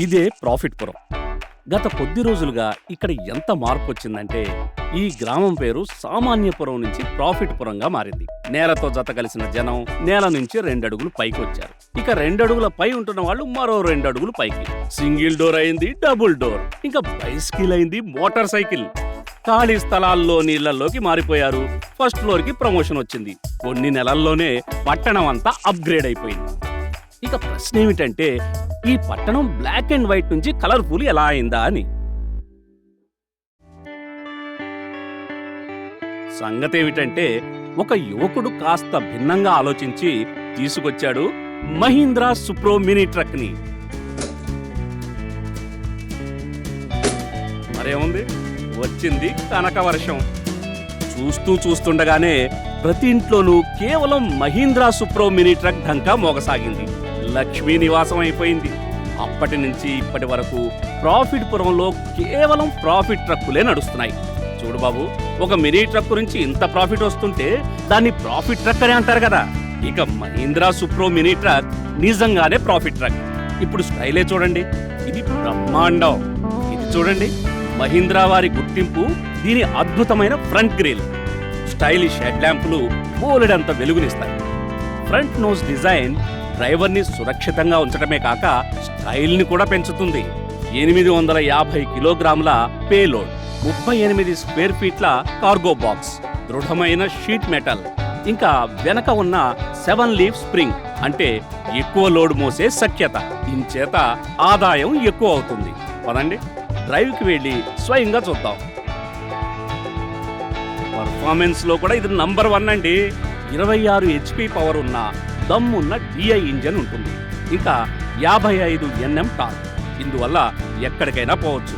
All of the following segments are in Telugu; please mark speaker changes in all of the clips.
Speaker 1: ఇదే ప్రాఫిట్ పురం. గత కొద్ది రోజులుగా ఇక్కడ ఎంత మార్పు వచ్చిందంటే ఈ గ్రామం పేరు సామాన్యపురం నుంచి ప్రాఫిట్ పురంగా మారింది. నేలతో జత కలిసిన జనం నేల నుంచి 2 అడుగులు పైకి వచ్చారు. ఇక 2 అడుగుల పై ఉంటున్న వాళ్ళు మరో 2 అడుగులు పైకి. సింగిల్ డోర్ అయింది, డబుల్ డోర్, ఇంకా బైసికిల్ అయింది, మోటార్ సైకిల్. ఖాళీ స్థలాల్లో నీళ్లలోకి మారిపోయారు. ఫస్ట్ ఫ్లోర్ కి ప్రమోషన్ వచ్చింది. కొన్ని నెలల్లోనే పట్టణం అంతా అప్గ్రేడ్ అయిపోయింది. ఇక ప్రశ్న ఏమిటంటే ఈ పట్టణం బ్లాక్ అండ్ వైట్ నుంచి కలర్ఫుల్ ఎలా అయిందా అని. సంగతేమిటంటే ఒక యువకుడు కాస్త భిన్నంగా ఆలోచించి తీసుకొచ్చాడు మహీంద్రా సుప్రో మినీ ట్రక్ ని. మరేముంది, వచ్చింది కనక వర్షం. చూస్తుండగానే ప్రతి ఇంట్లోనూ కేవలం మహీంద్రా సుప్రో మినీ ట్రక్ ఢంకా మోగసాగింది. లక్ష్మీ నివాసం అయిపోయింది. అప్పటి నుంచి ఇప్పటి వరకు ప్రాఫిట్ పురంలో కేవలం ప్రాఫిట్ ట్రక్కులే నడుస్తున్నాయి. చూడు బాబు, ఒక మినీ ట్రక్ నుంచి ఇంత ప్రాఫిట్ వస్తుంటే దాన్ని ప్రాఫిట్ ట్రక్ అని అంటారు కదా. ఇక మహీంద్రా సుప్రో మినీ ట్రక్ నిజంగానే ప్రాఫిట్ ట్రక్. ఇప్పుడు స్టైలే చూడండి, ఇది బ్రహ్మాండం. ఇది చూడండి, మహీంద్రా వారి గుర్తింపు దీని అద్భుతమైన ఫ్రంట్ గ్రిల్. స్టైలిష్ హెడ్ ల్యాంపులు బోలెడంత వెలుగునిస్తాయి. ఫ్రంట్ నోస్ డిజైన్ డ్రైవర్ ని సురక్షితంగా ఉంచడమే కాక స్టైల్ ని కూడా పెంచుతుంది. 850 కిలోగ్రాముల పేలోడ్, 38 స్క్వేర్ ఫీట్ల కార్గో బాక్స్, దృఢమైన షీట్ మెటల్, ఇంకా వెనక ఉన్న 7 లీఫ్ స్ప్రింగ్ అంటే ఎక్కువ లోడ్ మోసే సఖ్యత. ఇంచేత ఆదాయం ఎక్కువ అవుతుంది. పదండి డ్రైవ్ కి వెళ్లి స్వయంగా చూద్దాం. పర్ఫార్మెన్స్ లో కూడా ఇది నంబర్ 1 అండి. 26 HP పవర్ ఉన్న దమ్మున్న DI ఇంజన్ ఉంటుంది. ఇంకా 55 Nm టార్క్. ఇందువల్ల ఎక్కడికైనా పోవచ్చు.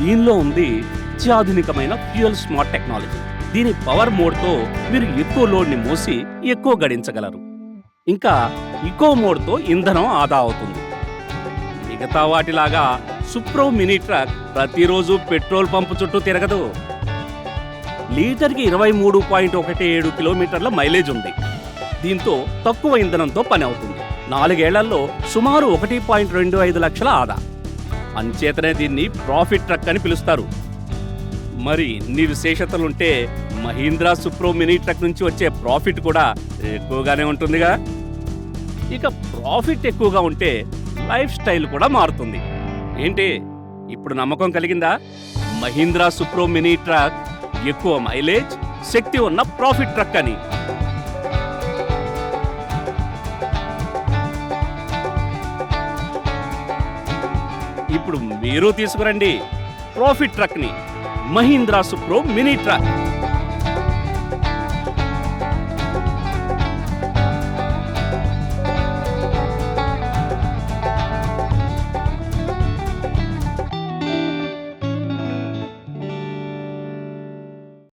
Speaker 1: దీనిలో ఉంది అత్యాధునికమైన ఫ్యూయల్ స్మార్ట్ టెక్నాలజీ. దీని పవర్ మోడ్తో మీరు ఎక్కువ లోడ్ని మోసి ఎక్కువ గడించగలరు. ఇంకా ఇకో మోడ్తో ఇంధనం ఆదా అవుతుంది. మిగతా వాటిలాగా సుప్రో మినీ ట్రక్ ప్రతిరోజు పెట్రోల్ పంపు చుట్టూ తిరగదు. లీటర్కి 23.17 కిలోమీటర్ల మైలేజ్ ఉంది. దీంతో తక్కువ ఇంధనంతో పని అవుతుంది. 4 ఏళ్లలో సుమారు 1.25 లక్షల ఆదా. అంచేతనే దీన్ని ప్రాఫిట్ ట్రక్ అని పిలుస్తారు. మరి ఇన్ని విశేషతలుంటే మహీంద్రా సుప్రో మినీ ట్రక్ నుంచి వచ్చే ప్రాఫిట్ కూడా ఎక్కువగానే ఉంటుందిగా. ఇక ప్రాఫిట్ ఎక్కువగా ఉంటే లైఫ్ స్టైల్ కూడా మారుతుంది. ఏంటి, ఇప్పుడు నమ్మకం కలిగిందా? మహీంద్రా సుప్రో మినీ ట్రక్ ఎక్కువ మైలేజ్, శక్తి ఉన్న ప్రాఫిట్ ట్రక్ అని. ఇప్పుడు మీరు తీసుకురండి ప్రాఫిట్ ట్రక్ ని, మహీంద్రా సుప్రో మినీ ట్రక్.